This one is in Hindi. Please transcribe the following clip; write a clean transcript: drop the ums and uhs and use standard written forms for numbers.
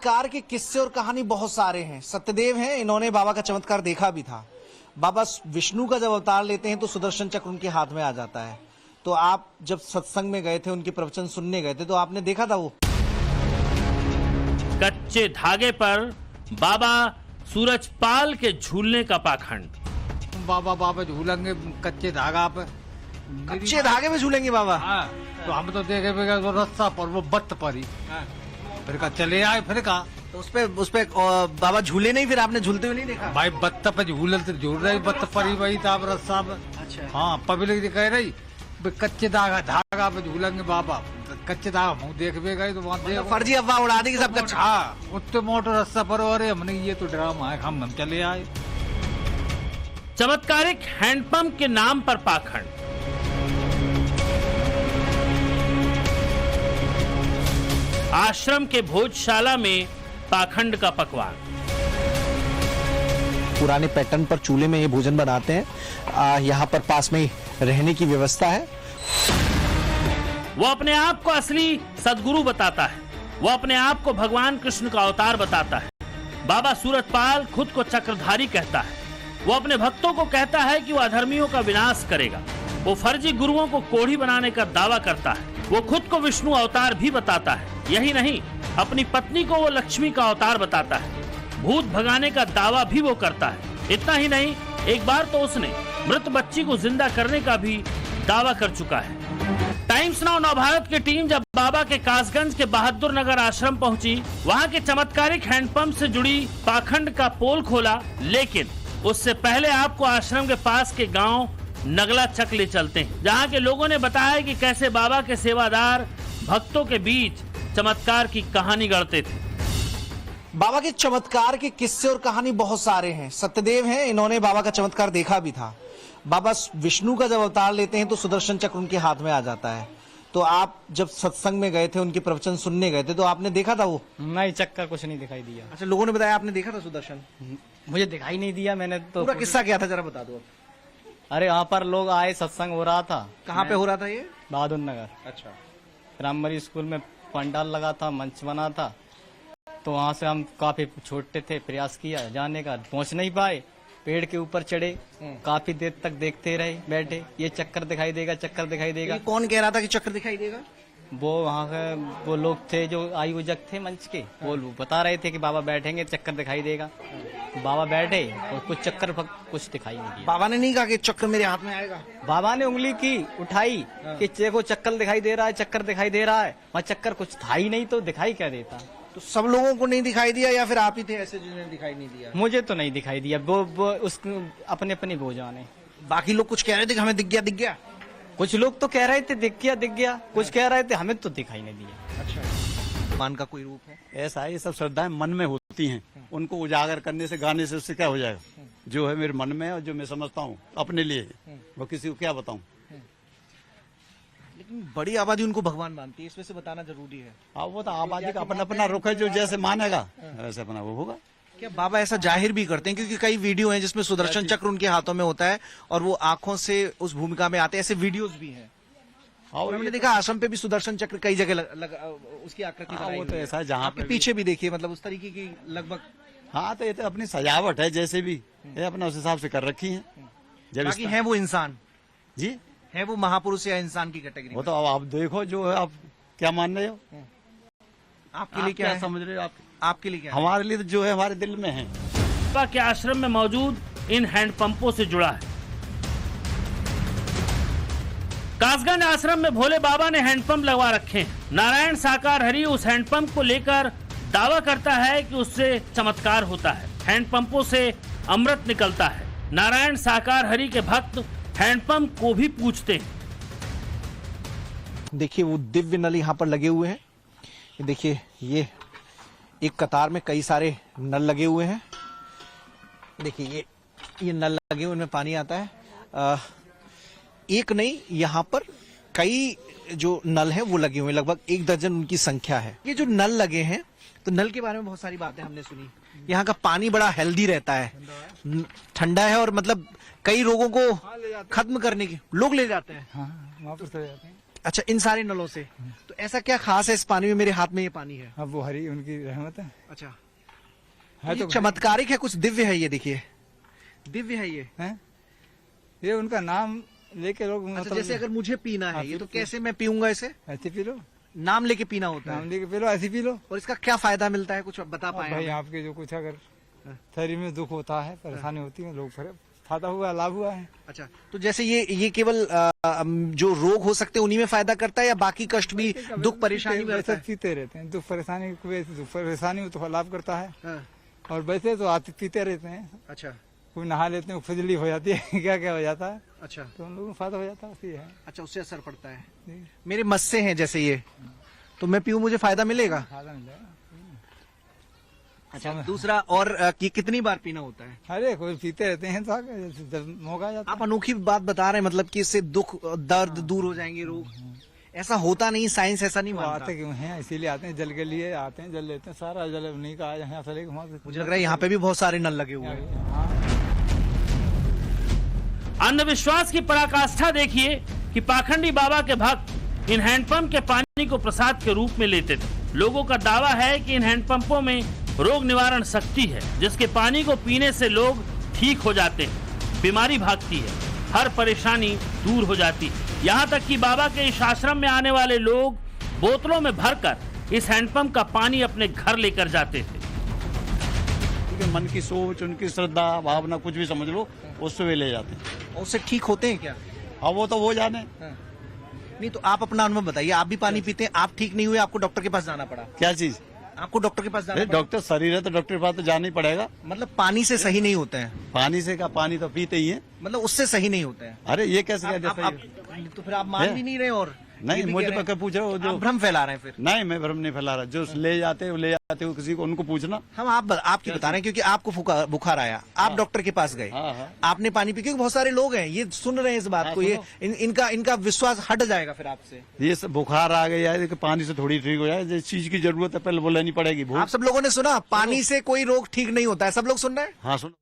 कार के किस्से और कहानी बहुत सारे हैं। सत्यदेव हैं, इन्होंने बाबा का चमत्कार देखा भी था। बाबा विष्णु का जब अवतार लेते हैं तो सुदर्शन चक्र उनके हाथ में आ जाता है। तो आप जब सत्संग में गए थे, उनके प्रवचन सुनने गए थे, तो आपने देखा था वो कच्चे धागे पर बाबा सूरजपाल के झूलने का पाखंड। बाबा झूलेंगे कच्चे धागा पे। कच्चे धागे में झूलेंगे बाबा। हाँ, तो हम तो देखे वो रस्सा पर वो बत्त पर ही फिर का चले आए। फिर का तो उस पे बाबा झूले नहीं, फिर आपने झूलते हुए नहीं देखा? भाई बत्त पे झूल रही बत्त पर ही वही था रस्सा पे। अच्छा। हाँ, पब्लिक कह रही कच्चे धागा पे झूलेंगे बाबा। कच्चे धागा मुँह देखबे गए तो वहाँ देख फर्जी अफवाह उड़ा दी कि सब कच्चा। हाँ, उतने मोटो रस्सा पर। अरे हमने ये तो ड्रामा है, हम चले आए। चमत्कारिक हैंडपंप के नाम पर पाखंड। आश्रम के भोजशाला में पाखंड का पकवान। पुराने पैटर्न पर चूल्हे में ये भोजन बनाते हैं। यहाँ पर पास में ही रहने की व्यवस्था है। वो अपने आप को असली सदगुरु बताता है। वो अपने आप को भगवान कृष्ण का अवतार बताता है। बाबा सूरजपाल खुद को चक्रधारी कहता है। वो अपने भक्तों को कहता है कि वो अधर्मियों का विनाश करेगा। वो फर्जी गुरुओं को कोढ़ी बनाने का दावा करता है। वो खुद को विष्णु अवतार भी बताता है। यही नहीं, अपनी पत्नी को वो लक्ष्मी का अवतार बताता है। भूत भगाने का दावा भी वो करता है। इतना ही नहीं, एक बार तो उसने मृत बच्ची को जिंदा करने का भी दावा कर चुका है। टाइम्स नाउ नवभारत की टीम जब बाबा के कासगंज के बहादुर नगर आश्रम पहुंची, वहां के चमत्कारिक हैंडपंप से जुड़ी पाखंड का पोल खोला। लेकिन उससे पहले आपको आश्रम के पास के गांव नगला चक ले चलते हैं, जहां के लोगों ने बताया कि कैसे बाबा के सेवादार भक्तों के बीच चमत्कार की कहानी गढ़ते थे। बाबा के चमत्कार के किस्से और कहानी बहुत सारे हैं। सत्यदेव हैं, इन्होंने बाबा का चमत्कार देखा भी था। बाबा विष्णु का जब अवतार लेते हैं तो सुदर्शन चक्र उनके हाथ में आ जाता है। तो आप जब सत्संग में गए थे, उनके प्रवचन सुनने गए थे, तो आपने देखा था वो? नहीं, चक्कर कुछ नहीं दिखाई दिया। अच्छा, लोगों ने बताया आपने देखा था सुदर्शन? मुझे दिखाई नहीं दिया। मैंने तो पूरा किस्सा क्या था जरा बता दो। अरे यहाँ पर लोग आए, सत्संग हो रहा था। कहाँ पे हो रहा था ये? बहादुर नगर। अच्छा। प्राइमरी स्कूल में पंडाल लगा था, मंच बना था। तो वहाँ से हम काफी छोटे थे, प्रयास किया जाने का, पहुँच नहीं पाए। पेड़ के ऊपर चढ़े, काफी देर तक देखते रहे, बैठे। ये चक्कर दिखाई देगा, चक्कर दिखाई देगा। कौन कह रहा था कि चक्कर दिखाई देगा? वो वहाँ के वो लोग थे जो आयोजक थे मंच के, वो बता रहे थे कि बाबा बैठेंगे, चक्कर दिखाई देगा। बाबा बैठे और कुछ चक्कर कुछ दिखाई नहीं दिया। बाबा ने नहीं कहा कि चक्कर मेरे हाथ में आएगा? बाबा ने उंगली की उठाई कि देखो चक्कर दिखाई दे रहा है, चक्कर दिखाई दे रहा है। वहाँ चक्कर कुछ था ही नहीं, तो दिखाई क्या देता? तो सब लोगों को नहीं दिखाई दिया या फिर आप ही थे ऐसे जिन्हें दिखाई नहीं दिया? मुझे तो नहीं दिखाई दिया। वो उस अपने अपने वो जाने। बाकी लोग कुछ कह रहे थे कि हमें दिख गया, दिख गया। कुछ लोग तो कह रहे थे दिख गया, दिख गया। कुछ कह रहे थे हमें तो दिखाई नहीं दिया। अच्छा, मान का कोई रूप है? ऐसा है, ये सब श्रद्धाएं मन में होती हैं। उनको उजागर करने से, गाने से उससे क्या हो जाएगा? जो है मेरे मन में और जो मैं समझता हूँ अपने लिए, वो किसी को क्या बताऊं। लेकिन बड़ी आबादी उनको भगवान मानती है, इसमें से बताना जरूरी है। अब वो तो आबादी का अपना अपना रुख है, जो जैसे मानेगा वैसे अपना वो होगा। क्या बाबा ऐसा जाहिर भी करते हैं? क्योंकि कई वीडियो हैं जिसमें सुदर्शन चक्र उनके हाथों में होता है और वो आंखों से उस भूमिका में आते हैं। ऐसे वीडियोस भी हैं। और हमने देखा आश्रम पे भी सुदर्शन चक्र कई जगह उसकी आकृति बनाई वो तो हुई है। ऐसा है जहाँ आपके पीछे भी देखिए, मतलब उस तरीके की लगभग। हाँ, तो ये तो अपनी सजावट है, जैसे भी ये अपना उस हिसाब से कर रखी है। जब बाकी है वो इंसान, जी है वो महापुरुष या इंसान की कैटेगरी? वो तो अब आप देखो जो है, आप क्या मान रहे हो, आपके लिए क्या है? समझ रहे हो आप? आपके लिए क्या है? हमारे लिए तो जो है हमारे दिल में है। बाबा के आश्रम में मौजूद इन हैंडपंपों से जुड़ा है। कासगंज आश्रम में भोले बाबा ने हैंडपंप लगवा रखे हैं। नारायण साकार हरि उस हैंडपंप को लेकर दावा करता है कि उससे चमत्कार होता है। हैंडपंपों से अमृत निकलता है। नारायण साकार हरि के भक्त हैंडपंप को भी पूछते हैं। देखिए वो दिव्य नल यहाँ पर लगे हुए हैं। देखिए ये एक कतार में कई सारे नल लगे हुए हैं। देखिए ये नल लगे हुए, उनमें पानी आता है। एक नहीं, यहाँ पर कई जो नल हैं वो लगे हुए हैं, लगभग 1 दर्जन उनकी संख्या है। ये जो नल लगे हैं, तो नल के बारे में बहुत सारी बातें हमने सुनी। यहाँ का पानी बड़ा हेल्दी रहता है, ठंडा है, और मतलब कई रोगों को खत्म करने के लोग ले जाते हैं। हाँ, वापस ले जाते हैं। अच्छा, इन सारे नलों से। तो ऐसा क्या खास है इस पानी में? मेरे हाथ में ये पानी है। अब वो हरी उनकी रहमत है। अच्छा, है ये तो चमत्कारिक है, कुछ दिव्य है ये, देखिए दिव्य है ये। है, ये उनका नाम लेके लोग अच्छा, जैसे अगर मुझे पीना है हाँ, ये, तो फिर- कैसे मैं पीऊंगा इसे? ऐसे पी लो, नाम लेके पीना होता नाम है। लेके पी लो, ऐसे पी लो। और इसका क्या फायदा मिलता है, कुछ बता अब पाए भाई हमें? आपके जो कुछ अगर शरीर में दुख होता है, परेशानी होती है, लोग फायदा हुआ, लाभ हुआ है। अच्छा, तो जैसे ये केवल जो रोग हो सकते हैं उन्हीं में फायदा करता है, या बाकी कष्ट भी, दुख परेशानी में रहता वैसे है? पीते रहते हैं, दुख परेशानी दुख परेशानी में तो लाभ करता है, हाँ, और वैसे तो आते पीते रहते हैं। अच्छा कोई नहा लेते हैं, खुजली हो जाती है क्या क्या हो जाता है, अच्छा तो उन लोगों को फायदा हो जाता है, ये है। अच्छा, उससे असर पड़ता है। जी, मेरे मस्से हैं जैसे ये, तो मैं पीऊं, मुझे फायदा मिलेगा? फायदा मिलेगा। अच्छा, दूसरा और कि कितनी बार पीना होता है? अरे कोई पीते रहते हैं तो आगे जब मौका आ जाता आप अनोखी बात बता रहे हैं, मतलब कि इससे दुख दर्द दूर हो जाएंगे, रोग। ऐसा होता नहीं, साइंस ऐसा नहीं है। मानता। आते क्यों हैं, इसीलिए आते हैं, जल के लिए आते हैं, जल लेते हैं, सारा जल उन्हीं का यहाँ से लेके वहाँ से। मुझे लग रहा है यहाँ पे भी बहुत सारे नल लगे हुए हैं। हाँ। अंधविश्वास की पराकाष्ठा देखिए कि पाखंडी बाबा के भक्त इन हैंडपंप के पानी को प्रसाद के रूप में लेते थे। लोगों का दावा है कि इन हैंडपंपों में रोग निवारण शक्ति है, जिसके पानी को पीने से लोग ठीक हो जाते हैं, बीमारी भागती है, हर परेशानी दूर हो जाती है। यहाँ तक कि बाबा के इस आश्रम में आने वाले लोग बोतलों में भरकर इस हैंडपंप का पानी अपने घर लेकर जाते थे। उनके मन की सोच, उनकी श्रद्धा भावना, कुछ भी समझ लो, उससे वे ले जाते हैं। और उससे ठीक होते हैं क्या? अब वो तो वो जाने। नहीं, तो आप अपना अनुभव बताइए। आप भी पानी पीते हैं, आप ठीक नहीं हुए, आपको डॉक्टर के पास जाना पड़ा? क्या चीज? आपको डॉक्टर के पास जाना अरे पड़ा? डॉक्टर शरीर है तो डॉक्टर के पास तो जाना ही पड़ेगा। मतलब पानी से सही नहीं होते हैं? पानी से का, पानी तो पीते ही है। मतलब उससे सही नहीं होते हैं? अरे ये कैसे कह आप- देते आप- तो फिर आप मान भी नहीं रहे, और नहीं, ये भी मुझे कह रहे पक्का पूछ रहे हो हैं। जो। आप भ्रम फैला रहे हैं फिर। नहीं, मैं भ्रम नहीं फैला रहा। जो ले जाते हो किसी को, उनको पूछना। हम आपकी बता रहे हैं, क्योंकि आपको बुखार आया, आप डॉक्टर के पास गए, हाँ, हाँ। आपने पानी पी, क्योंकि बहुत सारे लोग हैं ये सुन रहे हैं इस बात हाँ, को, ये सुनो। इनका विश्वास हट जाएगा फिर आपसे। ये सब बुखार आ गया है, पानी से थोड़ी ठीक हो जाए। जिस चीज की जरूरत है पहले वो लेनी पड़ेगी। आप सब लोगों ने सुना, पानी से कोई रोग ठीक नहीं होता है, सब लोग सुन रहे हैं? हाँ सुन।